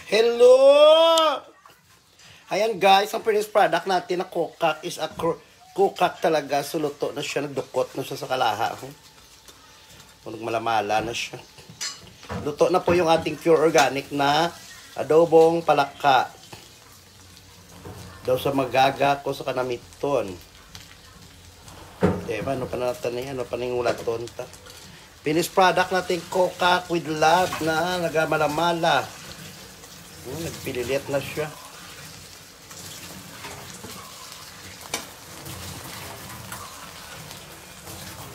Hello! Ayan guys, ang finished product natin na kukak is a kukak talaga. Suluto na siya, nagdukot na siya sa kalaha. Nagmalamala na siya. Luto na po yung ating pure organic na adobong palaka. Daw sa magaga ko sa kanamiton. Diba, ano pa natin yan? Ano pa nang ulat tonta? Finished product natin kukak with love na nagmalamala. Nagpililit na siya.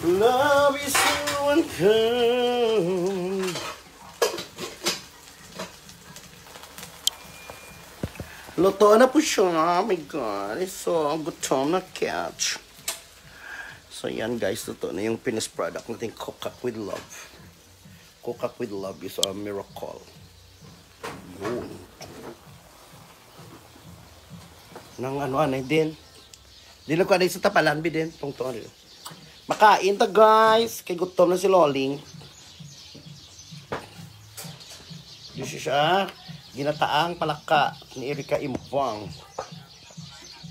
Love is so unkind. Luto na po siya. Oh my God. It's so gutom na catch. So yan guys. Luto na yung finished product natin kukak with love. Kukak with love is a miracle. Yun. Nang ano din. Dili ko sa tapalan din. Tungtong makain ta guys. Kay gutom na si Loling. Dito siya. Ginataang palaka ni Erika Imbang.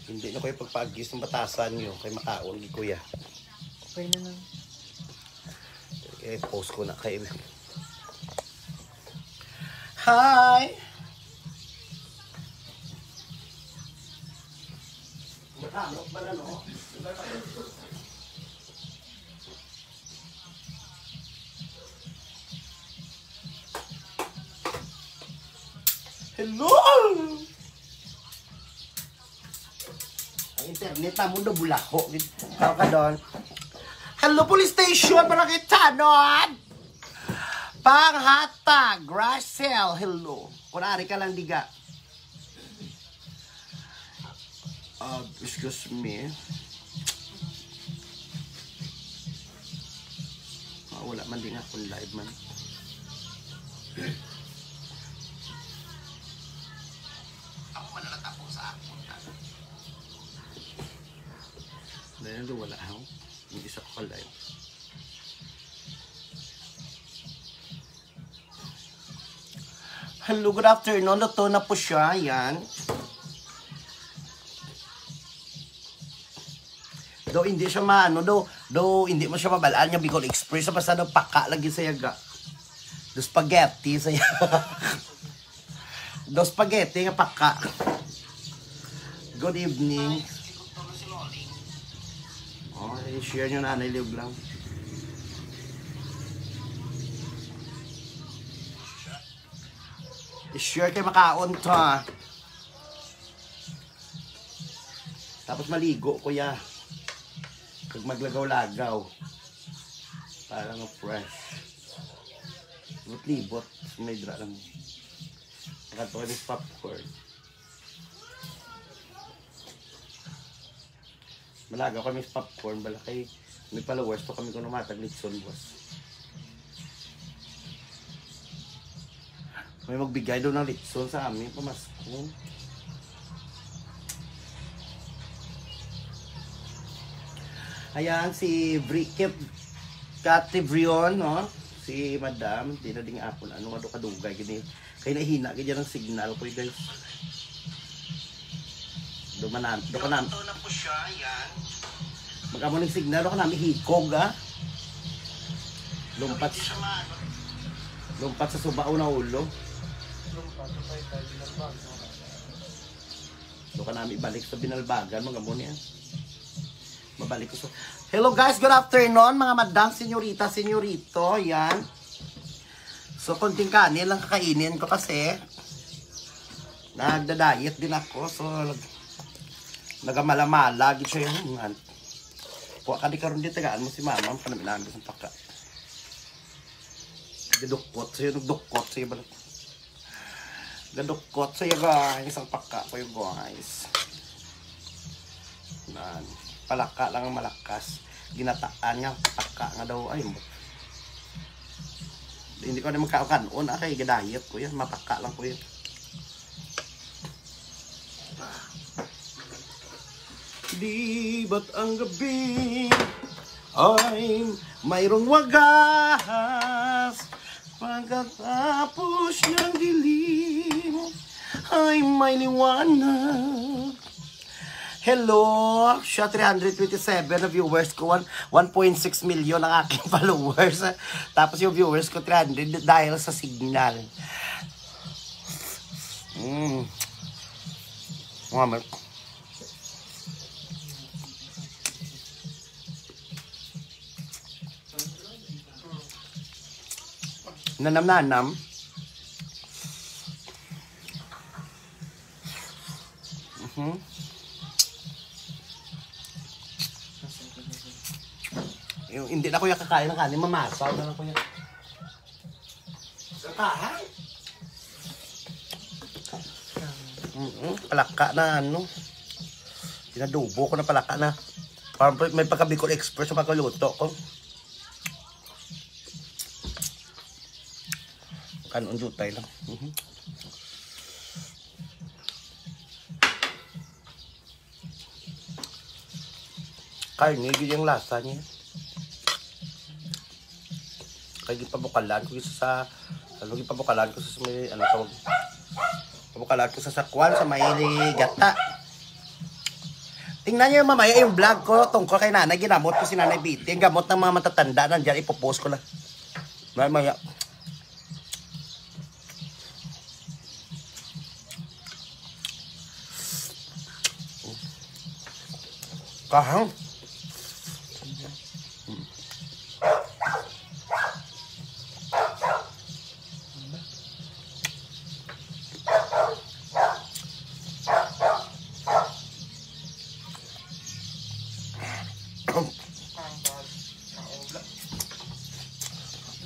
Hindi na kayo pagpagis ng batasan nyo. Kay makaon ni Kuya. Okay na lang. Post ko na kayo. Hi! Matamok ba na no? Hello! Ang internet na mundo bulako. Tawag ka doon. Hello, police station! Para kita doon! Panghatag! Russell! Hello! Kunwari ka lang diga. Excuse me. Wala man din akong live man. Ako manalata po sa akin. Dahil wala ako. Hindi isa ko live. Hello, good afternoon. Luto na po siya. Yan. Do hindi siya maano. Do hindi mo siya mabalaan niya Bicol Express. Basta do paka lagi sa yaga. Do spaghetti sa yaga. Do spaghetti nga paka. Good evening. Oh, share nyo na live lang. I-share kayo makaon to. Tapos maligo kuya. Pag maglagaw-lagaw. Parang fresh. Libot-libot. May dra lang. Nakatawa ng popcorn. Malaga kami sa popcorn. Bala kay may followers to kami kung namatag litson boss. May magbigay daw ng litson sa amin pamasko. Ayan si Kati Brion, no? Si Madam, di na ding apon ano nga do kadugay gini. Kay nahina gid ang signal ko guys. Do kanan. Do na po siya, yan. Magamo ning signal do kanami hikog ha. Lumpat sa subao na ulo. Do kanami balik sa binalbagan magamo niya. Mabalik ko so. Hello guys, good afternoon mga madam, senyorita, senyorito, yan. So konting kanin lang kakainin ko kasi nagda-diet din ako. So nagamalamala gid siya yung kuha ka di karon di tagaan mo si mama ang panaminaan sa paka. Gadukot sa'yo, nagdukot sa'yo ba? Gadukot sa'yo guys, ang paka ko yung guys. Nan. Palaka lang ang malakas. Ginataan niya, paka nga daw. Ay, hindi ko na magkakanon. Kay gadayat ko yan. Mapaka lang ko yan. Di ba't ang gabi ay mayroong wagas pagkatapos ng dilim? ay may liwanag. Hello, siya 327 na viewers ko, 1.6 million ang aking followers. Tapos yung viewers ko 300 dahil sa signal. Muhammad. Nanam-nanam. Yung, hindi na kuya kakain ng kanin, mamasaw na lang kuya. Kakahan. Palaka na ano. Pinadubo ko na palaka na. Parang may pagka-Bicol Express sa pagkaluto ko. Kanon jutay lang. Karne, yun yung lasa niya. Kaya pabukalan ko sa pabukalan ko sa may ano tawag. Pabukalan ko sa sakwan sa may gata. Tingnan niyo mamaya yung vlog ko tungkol kay nanay, ginamot ko si Nanay Biti. Yung gamot ng mga matatanda nandiyan, ipopost ko lang. Mamaya. Kahang.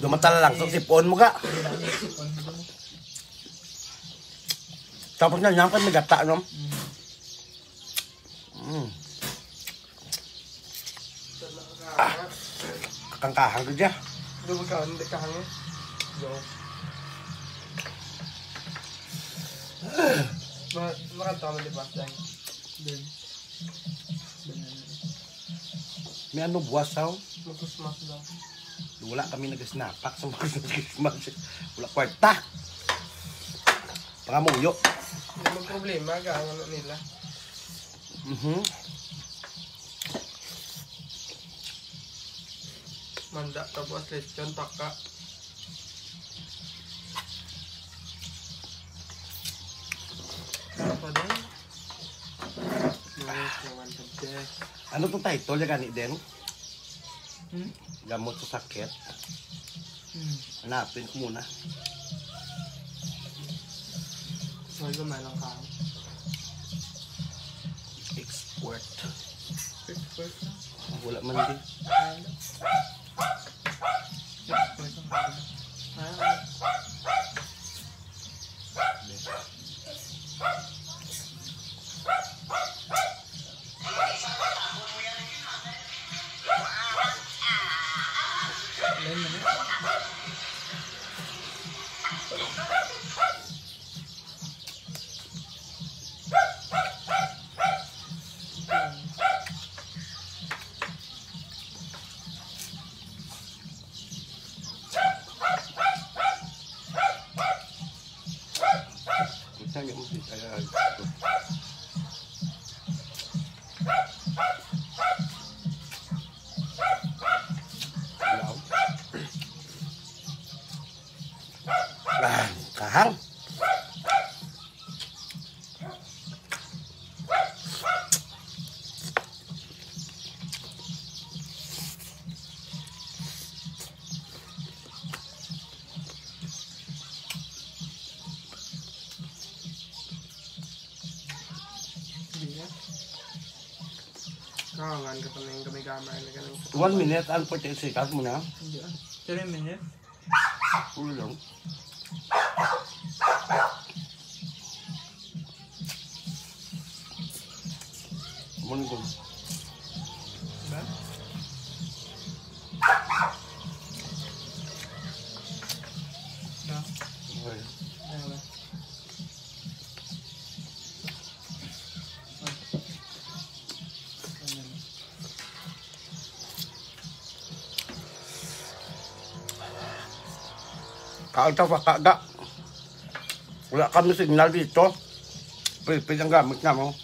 Dumatala lang sa sipon mo ka. Tapos na niyan kan may gata, no? Kakangkahang ko dyan. Doon ka, hindi ka hangin. Makanta ka malipas dyan. Doon. May ano buwas sao? Mag-Christmas daw. Wala kami nag-snapak sa mga Christmas. Wala kwarta. Pangamuyo. Hindi mo problema, gaano nila. Manda, tapos lechon, taka. Apa din? Ano itong title? Yung gani din? Gamot sa sakit. Hanapin ko muna. May gumalang ka. Export. Export na. Wala man din. Export na. Kahang. Kawangan ka pa na yung gamay-gamay na ganun. 1 minute and 48 seconds muna. Hindi 3 minutes. Ulo lang. Muna ko. Diba? Okay. Diba? Kaagta pa kaga. Wala kami signal dito. Pilipil ang gamit na mo.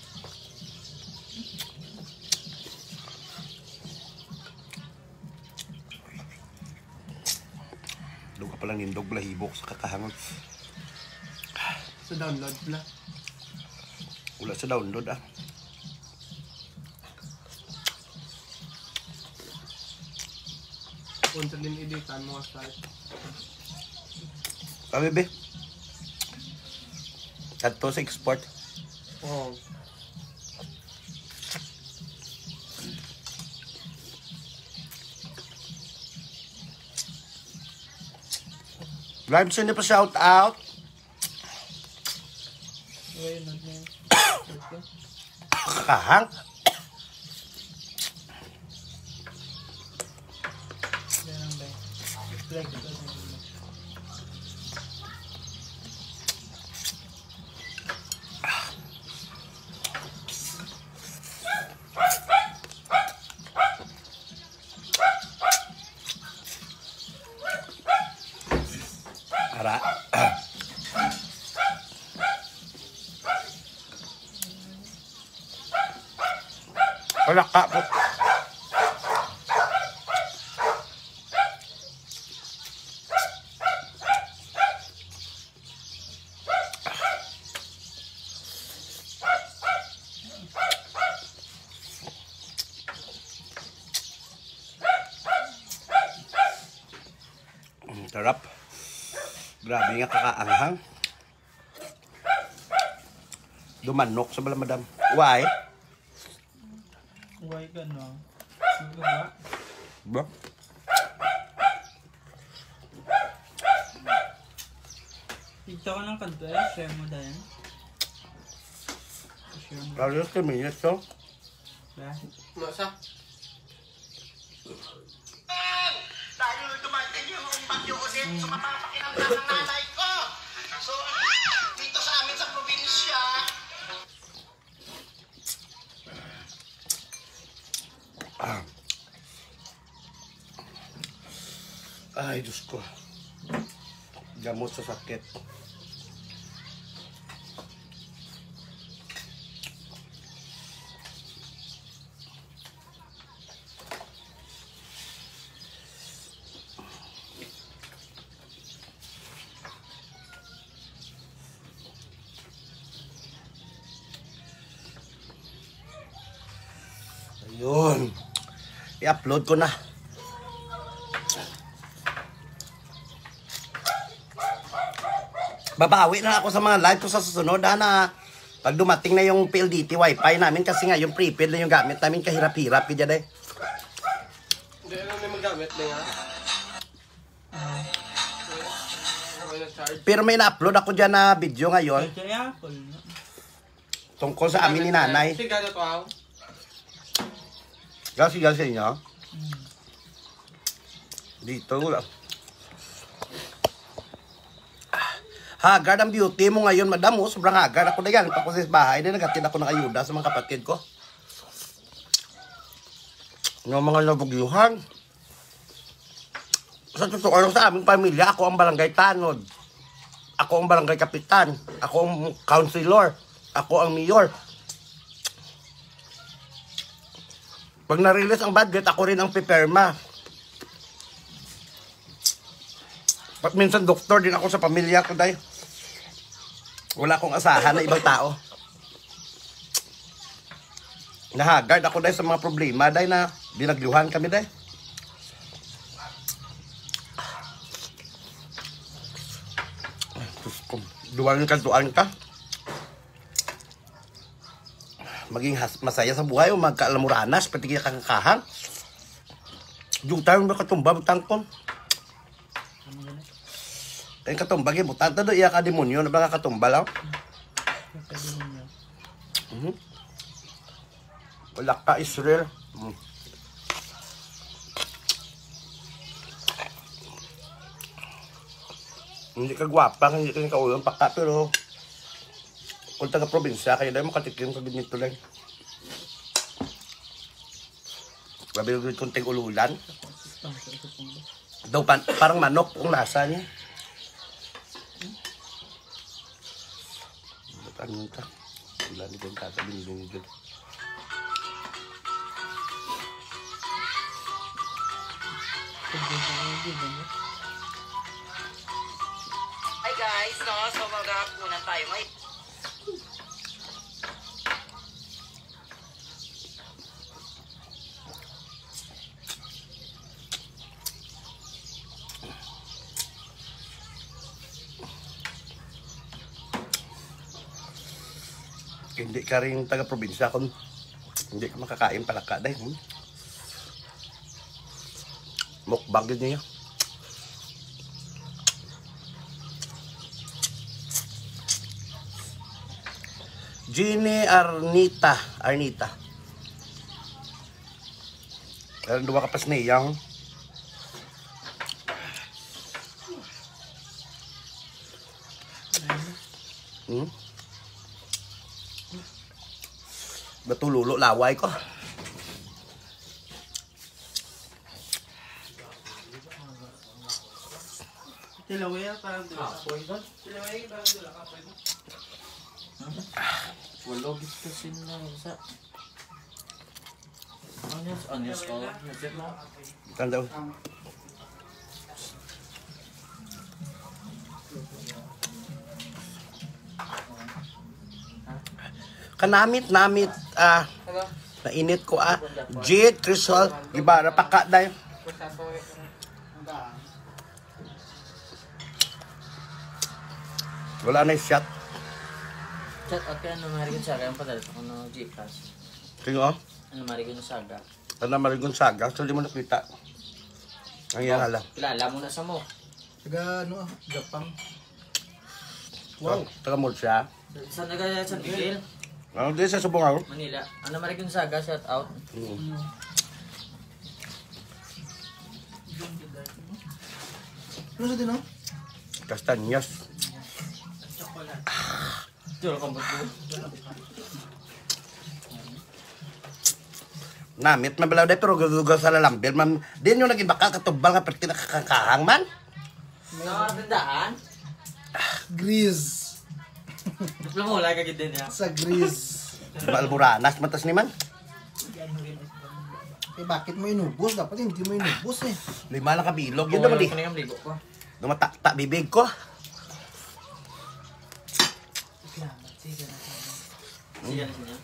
Doon ka palang nindog lahibok sa kakahangon. Sa download pala. Wala sa download ah. Punta din editan mga start. Bebe. Kadto sa export. Oo. Live sini pa shout out. Ngayon na yan. Kakahang. Ara. Wala ka po. Sarap. Grabe nga kakaanghang. Dumanok sa bala madam. Why? Why ka no? Sige ba? Ba? Picture ko ng kanto eh. Share mo dahil. Share mo. Lalo sa minutes to. Masa? Dahil dumating yung bagyo ulit, sumapapakinamdam ng nanay ko. So, dito sa amin sa probinsya, Ay, Diyos ko. Gamot sa sakit. Ayun. I-upload ko na. Babawi na ako sa mga live ko sa susunod na pag dumating na yung PLDT wifi namin kasi nga yung prepaid na yung gamit namin kahirap-hirap kaya day. Hindi na may magamit na nga. Okay na charge. Pero may na-upload ako dyan na video ngayon Kaya Apple. No? tungkol sa amin ni nanay. Siga na to ako. Gasi-gasi niya. Dito wala. Haggard ang beauty mo ngayon, madam. Oh, sobrang haggard ako na yan. Ako sa bahay, na naghatid ako ng ayuda sa mga kapatid ko. Yung mga nabugyuhan. Sa totoo lang sa aming pamilya, ako ang barangay tanod. Ako ang barangay kapitan. Ako ang councilor. Ako ang mayor. Pag na-release ang budget, ako rin ang piperma. Pag minsan doktor din ako sa pamilya ko, day. Wala akong asahan na ibang tao. Nahagard ako, day, sa mga problema, day, na binagluhan kami, day. Duwang kantuan ka. Maging masaya sa buhay o magkaalamuranas, pati kaya kakakahan. Yung tayo makatumba, magtangkon. Kaya katumba, butanta do iya ka demonyo na ba nga katumba lang? Wala ka Israel. Hindi ka gwapa, hindi ka kaulang paka, pero kung taga probinsya, kaya dahil makatikim sa ganito lang. Grabe yung kunting ululan. Daw parang manok kung nasa niya. Ano ka? Wala nito yung tatabing dun. Hi guys, no? So magkakapunan tayo ngayon. Hindi ka rin taga-probinsya kung hindi ka makakain palaka dahil. Mukbang yun niya. Jeannie Arnita. Meron dua ka pas niyang. Batululo laway ko. Tilawaya parang dula. Tilawaya parang dula ka. Walo gusto sila sa... Anyos ko. Nasip mo. Tanda. Kanamit nainit ko Jit, Crisol, iba napaka dahil. Wala na yung shot. Chat, okay, ano marigon saga yung padala ko no Gcash. Kaya Ano marigon saga. ano Marigon Saga, so di mo nakita. Ang yan hala. Kilala mo na sa mo. Taga ano Japan. Wow. Taga mall siya. Sa naga San Miguel, Ano din sa Subongaw? Manila. Ano marigon saga, shout out. Ano sa din, no? Castañas. Diyo, kambot mo. Namit mabalaw dahil pero gugugaw sa lalambir. Din yung naging baka katubal nga pati nakakakahang man. Nakakatandaan? Grease. Dupla mo, wala kagid din ya. Sa grease. Balburanas matas ni man. Eh, bakit mo inubos? Dapat hindi mo inubos eh. 5 lang kabilog. Yun naman di. Kunin ang ligo ko. Dumatakta bibig ko. Siya na siya.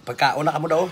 Pagkaon na ka mo daw.